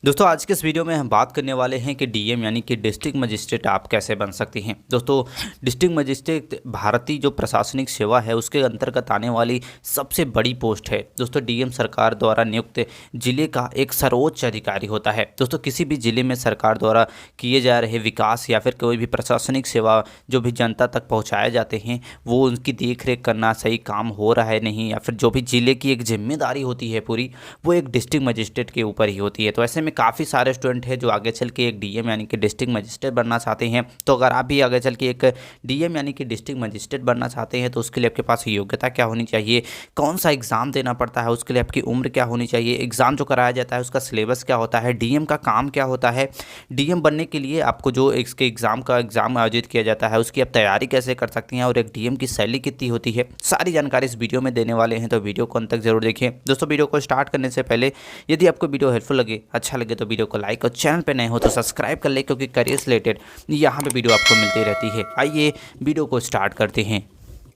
दोस्तों आज के इस वीडियो में हम बात करने वाले हैं कि डीएम यानी कि डिस्ट्रिक्ट मजिस्ट्रेट आप कैसे बन सकती हैं। दोस्तों डिस्ट्रिक्ट मजिस्ट्रेट भारतीय जो प्रशासनिक सेवा है उसके अंतर्गत आने वाली सबसे बड़ी पोस्ट है। दोस्तों डीएम सरकार द्वारा नियुक्त जिले का एक सर्वोच्च अधिकारी होता है। दोस्तों किसी भी जिले में सरकार द्वारा किए जा रहे विकास या फिर कोई भी प्रशासनिक सेवा जो भी जनता तक पहुँचाए जाते हैं वो उनकी देख रेख करना, सही काम हो रहा है नहीं, या फिर जो भी जिले की एक जिम्मेदारी होती है पूरी, वो एक डिस्ट्रिक्ट मजिस्ट्रेट के ऊपर ही होती है। तो ऐसे में काफ़ी सारे स्टूडेंट हैं जो आगे चल के एक डीएम यानी कि डिस्ट्रिक्ट मजिस्ट्रेट बनना चाहते हैं। तो अगर आप भी आगे चल के एक डीएम यानी कि डिस्ट्रिक्ट मजिस्ट्रेट बनना चाहते हैं तो उसके लिए आपके पास योग्यता क्या होनी चाहिए, कौन सा एग्ज़ाम देना पड़ता है, उसके लिए आपकी उम्र क्या होनी चाहिए, एग्ज़ाम जो कराया जाता है उसका सिलेबस क्या होता है, डीएम का काम क्या होता है, डीएम बनने के लिए आपको जो इसके एग्ज़ाम आयोजित किया जाता है उसकी आप तैयारी कैसे कर सकती हैं, और एक डीएम की सैलरी कितनी होती है, सारी जानकारी इस वीडियो में देने वाले हैं। तो वीडियो को अंत तक जरूर देखें। दोस्तों वीडियो को स्टार्ट करने से पहले यदि आपको वीडियो हेल्पफुल लगे, अच्छा लगे तो वीडियो को लाइक और चैनल पे नए हो तो सब्सक्राइब कर ले, क्योंकि करियर से रिलेटेड यहाँ पे वीडियो आपको मिलती रहती है। आइए वीडियो को स्टार्ट करते हैं।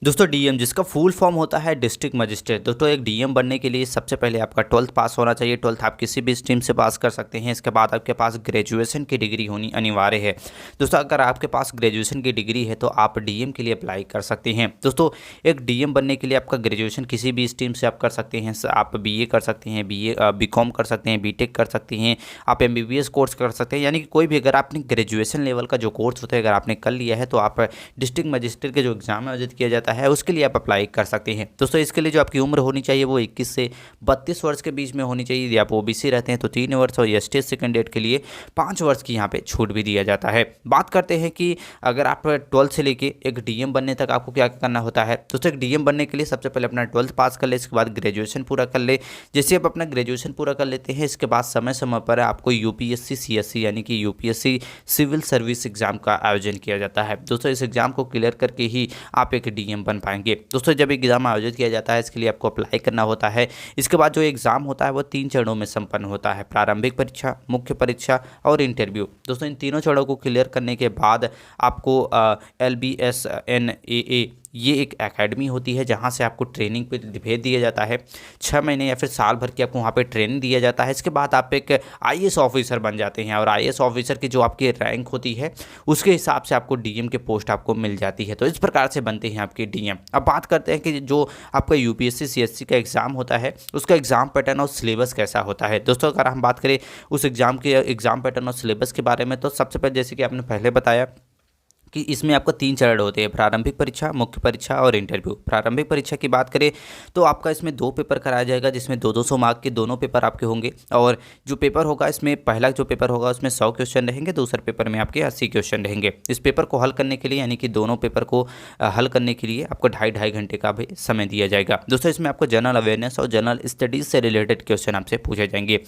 दोस्तों डीएम जिसका फुल फॉर्म होता है डिस्ट्रिक्ट मजिस्ट्रेट। दोस्तों एक डीएम बनने के लिए सबसे पहले आपका 12th पास होना चाहिए। 12th आप किसी भी स्ट्रीम से पास कर सकते हैं। इसके बाद आपके पास ग्रेजुएशन की डिग्री होनी अनिवार्य है। दोस्तों अगर आपके पास ग्रेजुएशन की डिग्री है तो आप डीएम के लिए अप्लाई कर सकते हैं। दोस्तों एक डीएम बनने के लिए आपका ग्रेजुएशन किसी भी स्ट्रीम से आप कर सकते हैं। आप बीए कर सकते हैं, बीकॉम कर सकते हैं, बीटेक कर सकते हैं, आप एमबीबीएस कोर्स कर सकते हैं। यानी कि कोई भी अगर आपने ग्रेजुएशन लेवल का जो कोर्स होता है अगर आपने कर लिया है तो आप डिस्ट्रिक्ट मजिस्ट्रेट के जो एग्जाम आयोजित किया जाता है उसके लिए आप अप्लाई कर सकते हैं। दोस्तों इसके लिए जो आपकी उम्र होनी चाहिए वो 21 से 32 वर्ष के बीच में होनी चाहिए। यदि आप ओबीसी रहते हैं तो 3 वर्ष, और एसटी कैंडिडेट के लिए 5 वर्ष की यहाँ पे छूट भी दिया जाता है। बात करते हैं कि अगर आप 12th से लेके एक डीएम बनने तक आपको क्या करना होता है। दोस्तों एक डीएम बनने के लिए सबसे पहले अपना 12th पास कर ले, इसके बाद ग्रेजुएशन पूरा कर ले। जैसे आप अपना ग्रेजुएशन पूरा कर लेते हैं इसके बाद समय समय पर आपको यूपीएससी सीएससी यानी कि यूपीएससी सिविल सर्विस एग्जाम का आयोजन किया जाता है। दोस्तों इस एग्जाम को क्लियर करके ही आप एक डीएम बन पाएंगे। दोस्तों जब एग्जाम आयोजित किया जाता है इसके लिए आपको अप्लाई करना होता है। इसके बाद जो एग्जाम होता है वो 3 चरणों में संपन्न होता है: प्रारंभिक परीक्षा, मुख्य परीक्षा और इंटरव्यू। दोस्तों इन तीनों चरणों को क्लियर करने के बाद आपको LBSNAA ये एक एकेडमी होती है जहाँ से आपको ट्रेनिंग पे भेज दिया जाता है। 6 महीने या फिर साल भर की आपको वहाँ पे ट्रेनिंग दिया जाता है। इसके बाद आप एक आईएएस ऑफिसर बन जाते हैं, और आईएएस ऑफिसर की जो आपकी रैंक होती है उसके हिसाब से आपको डीएम के पोस्ट आपको मिल जाती है। तो इस प्रकार से बनते हैं आपके डीएम। अब बात करते हैं कि जो आपका यूपीएससी सीएससी का एग्ज़ाम होता है उसका एग्ज़ाम पैटर्न और सिलेबस कैसा होता है। दोस्तों अगर हम बात करें उस एग्ज़ाम के एग्ज़ाम पैटर्न और सिलेबस के बारे में तो सबसे पहले जैसे कि आपने पहले बताया कि इसमें आपको 3 चरण होते हैं: प्रारंभिक परीक्षा, मुख्य परीक्षा और इंटरव्यू। प्रारंभिक परीक्षा की बात करें तो आपका इसमें 2 पेपर कराया जाएगा जिसमें 200 मार्क के दोनों पेपर आपके होंगे। और जो पेपर होगा इसमें पहला जो पेपर होगा उसमें 100 क्वेश्चन रहेंगे, दूसरे पेपर में आपके 80 क्वेश्चन रहेंगे। इस पेपर को हल करने के लिए यानी कि दोनों पेपर को हल करने के लिए आपको 2.5 घंटे का भी समय दिया जाएगा। दोस्तों इसमें आपको जनरल अवेयरनेस और जनरल स्टडीज़ से रिलेटेड क्वेश्चन आपसे पूछे जाएंगे।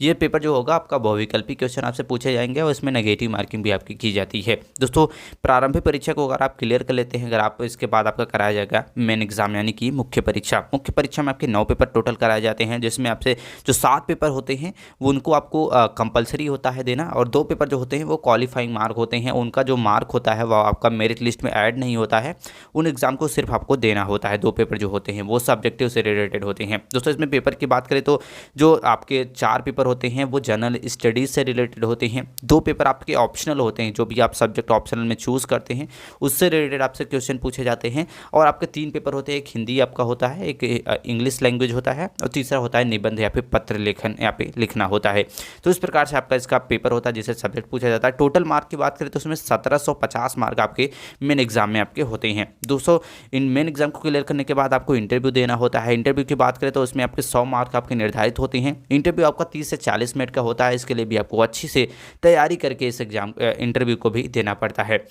ये पेपर जो होगा आपका बहुविकल्पी क्वेश्चन आपसे पूछे जाएंगे और इसमें नेगेटिव मार्किंग भी आपकी की जाती है। दोस्तों प्रारंभिक परीक्षा को अगर आप क्लियर कर लेते हैं, अगर आप इसके बाद आपका कराया जाएगा मेन एग्जाम यानी कि मुख्य परीक्षा। मुख्य परीक्षा में आपके 9 पेपर टोटल कराए जाते हैं, जिसमें आपसे जो 7 पेपर होते हैं वो उनको आपको कंपलसरी होता है देना, और 2 पेपर जो होते हैं वो क्वालिफाइंग मार्क होते हैं। उनका जो मार्क होता है वो आपका मेरिट लिस्ट में ऐड नहीं होता है, उन एग्जाम को सिर्फ आपको देना होता है। 2 पेपर जो होते हैं वो सब्जेक्टिव से रिलेटेड होते हैं। दोस्तों इसमें पेपर की बात करें तो जो आपके 4 पेपर होते हैं वो जनरल स्टडीज़ से रिलेटेड होते हैं। 2 पेपर आपके ऑप्शनल होते हैं, जो भी आप सब्जेक्ट ऑप्शनल में चूज़ करते हैं उससे रिलेटेड आपसे क्वेश्चन पूछे जाते हैं। और आपके 3 पेपर होते हैं, एक हिंदी आपका होता है, एक इंग्लिश लैंग्वेज होता है, और तीसरा होता है निबंध या फिर पत्र लेखन यहाँ पे लिखना होता है। तो इस प्रकार से आपका इसका पेपर होता है जिसे सब्जेक्ट पूछा जाता है। टोटल मार्क की बात करें तो उसमें 1750 मार्क आपके मेन एग्जाम में आपके होते हैं। दोस्तों इन मेन एग्जाम को क्लियर करने के बाद आपको इंटरव्यू देना होता है। इंटरव्यू की बात करें तो उसमें आपके 100 मार्क आपके निर्धारित होते हैं। इंटरव्यू आपका 30 से 40 मिनट का होता है। इसके लिए भी आपको अच्छी से तैयारी करके इस एग्जाम इंटरव्यू को भी देना पड़ता है।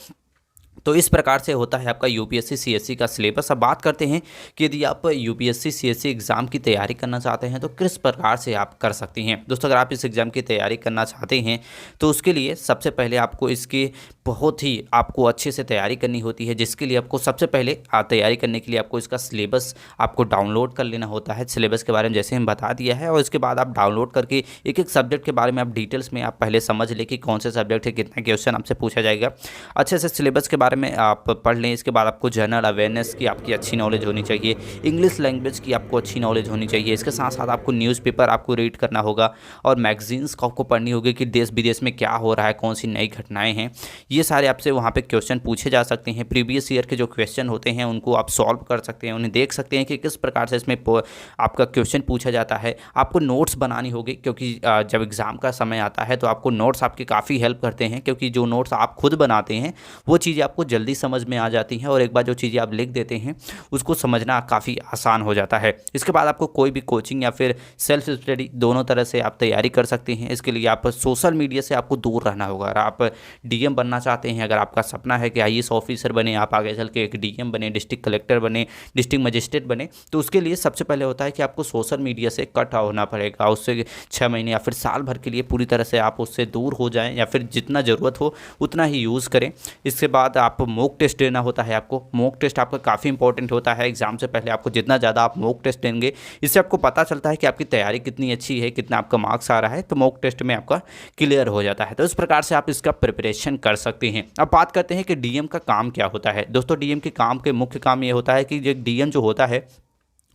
तो इस प्रकार से होता है आपका यूपीएससी सीएससी का सिलेबस। अब बात करते हैं कि यदि आप यूपीएससी सीएससी एग्ज़ाम की तैयारी करना चाहते हैं तो किस प्रकार से आप कर सकते हैं। दोस्तों अगर आप इस एग्ज़ाम की तैयारी करना चाहते हैं तो उसके लिए सबसे पहले आपको इसके बहुत ही आपको अच्छे से तैयारी करनी होती है, जिसके लिए आपको सबसे पहले तैयारी करने के लिए आपको इसका सिलेबस आपको डाउनलोड कर लेना होता है। सिलेबस के बारे में जैसे हम बता दिया है, और इसके बाद आप डाउनलोड करके एक एक सब्जेक्ट के बारे में आप डिटेल्स में आप पहले समझ लें कि कौन से सब्जेक्ट है, कितना क्वेश्चन आपसे पूछा जाएगा। अच्छे से सिलेबस के बारे में आप पढ़ लें। इसके बाद आपको जनरल अवेयरनेस की आपकी अच्छी नॉलेज होनी चाहिए, इंग्लिश लैंग्वेज की आपको अच्छी नॉलेज होनी चाहिए। इसके साथ साथ आपको न्यूज़पेपर आपको रीड करना होगा और मैगजीन्स को आपको पढ़नी होगी कि देश विदेश में क्या हो रहा है, कौन सी नई घटनाएं हैं। ये सारे आपसे वहाँ पे क्वेश्चन पूछे जा सकते हैं। प्रीवियस ईयर के जो क्वेश्चन होते हैं उनको आप सॉल्व कर सकते हैं, उन्हें देख सकते हैं कि किस प्रकार से इसमें आपका क्वेश्चन पूछा जाता है। आपको नोट्स बनानी होगी, क्योंकि जब एग्ज़ाम का समय आता है तो आपको नोट्स आपकी काफ़ी हेल्प करते हैं, क्योंकि जो नोट्स आप खुद बनाते हैं वो चीज़ें आपको जल्दी समझ में आ जाती हैं, और एक बार जो चीज़ें आप लिख देते हैं उसको समझना काफ़ी आसान हो जाता है। इसके बाद आपको कोई भी कोचिंग या फिर सेल्फ स्टडी दोनों तरह से आप तैयारी कर सकते हैं। इसके लिए आप सोशल मीडिया से आपको दूर रहना होगा। अगर आप डीएम बनना चाहते हैं, अगर आपका सपना है कि आईएएस ऑफिसर बने, आप आगे चल के एक डीएम बने, डिस्ट्रिक्ट कलेक्टर बने, डिस्ट्रिक्ट मजिस्ट्रेट बने, तो उसके लिए सबसे पहले होता है कि आपको सोशल मीडिया से कट होना पड़ेगा। उससे 6 महीने या फिर साल भर के लिए पूरी तरह से आप उससे दूर हो जाएं, या फिर जितना ज़रूरत हो उतना ही यूज़ करें। इसके बाद आप मॉक टेस्ट देना होता है। आपको मॉक टेस्ट आपका काफ़ी इंपॉर्टेंट होता है। एग्जाम से पहले आपको जितना ज़्यादा आप मॉक टेस्ट देंगे, इससे आपको पता चलता है कि आपकी तैयारी कितनी अच्छी है, कितना आपका मार्क्स आ रहा है, तो मॉक टेस्ट में आपका क्लियर हो जाता है। तो इस प्रकार से आप इसका प्रिपरेशन कर सकते हैं। अब बात करते हैं कि डीएम का काम क्या होता है। दोस्तों, डीएम के काम के मुख्य काम ये होता है कि एक डीएम जो होता है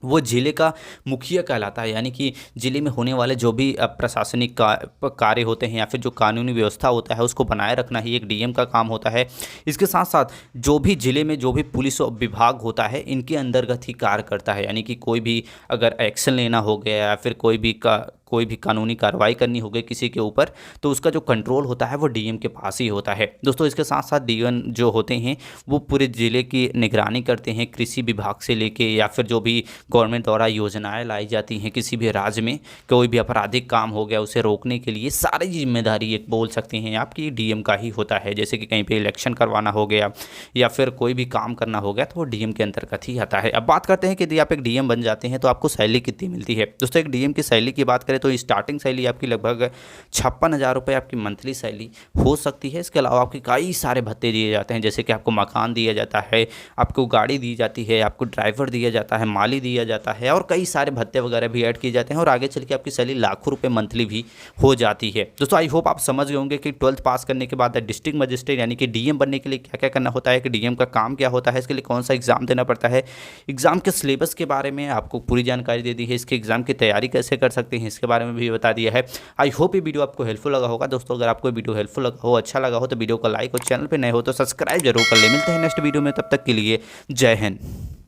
वो जिले का मुखिया कहलाता है, यानी कि जिले में होने वाले जो भी प्रशासनिक कार्य होते हैं या फिर जो कानूनी व्यवस्था होता है उसको बनाए रखना ही एक डीएम का काम होता है। इसके साथ साथ जो भी जिले में जो भी पुलिस विभाग होता है इनके अंतर्गत ही कार्य करता है, यानी कि कोई भी अगर एक्शन लेना हो गया या फिर कोई भी कानूनी कार्रवाई करनी हो गई किसी के ऊपर, तो उसका जो कंट्रोल होता है वो डीएम के पास ही होता है। दोस्तों, इसके साथ साथ डीएम जो होते हैं वो पूरे ज़िले की निगरानी करते हैं, कृषि विभाग से लेके या फिर जो भी गवर्नमेंट द्वारा योजनाएं लाई जाती हैं किसी भी राज्य में, कोई भी आपराधिक काम हो गया उसे रोकने के लिए सारी जिम्मेदारी एक बोल सकते हैं आपकी डीएम का ही होता है। जैसे कि कहीं पे इलेक्शन करवाना हो गया या फिर कोई भी काम करना हो गया तो वो डीएम के अंतर्गत ही आता है। अब बात करते हैं कि यदि आप एक डीएम बन जाते हैं तो आपको सैलरी कितनी मिलती है। दोस्तों, एक डीएम की सैलरी की बात करें तो स्टार्टिंग सैलरी आपकी लगभग 56,000 रुपये आपकी मंथली सैलरी हो सकती है। इसके अलावा आपके कई सारे भत्ते दिए जाते हैं, जैसे कि आपको मकान दिया जाता है, आपको गाड़ी दी जाती है, आपको ड्राइवर दिया जाता है, माली दिया जाता है, और कई सारे भत्ते वगैरह भी ऐड किए जाते हैं, और आगे चल के आपकी सैलरी लाखों रुपये मंथली भी हो जाती है। दोस्तों, आई होप आप समझ गए होंगे कि 12th पास करने के बाद डिस्ट्रिक्ट मजिस्ट्रेट यानी कि डीएम बनने के लिए क्या क्या करना होता है, कि डीएम का काम क्या होता है, इसके लिए कौन सा एग्जाम देना पड़ता है, एग्जाम के सिलेबस के बारे में आपको पूरी जानकारी दे दी है, इसके एग्जाम की तैयारी कैसे कर सकते हैं इसके बारे में भी बता दिया है। आई होप ये वीडियो आपको हेल्पफुल लगा होगा। दोस्तों, अगर आपको वीडियो हेल्पफुल लगा हो, अच्छा लगा हो, तो वीडियो को लाइक और चैनल पर नए हो तो सब्सक्राइब जरूर कर ले। मिलते हैं नेक्स्ट वीडियो में, तब तक के लिए जय हिंद।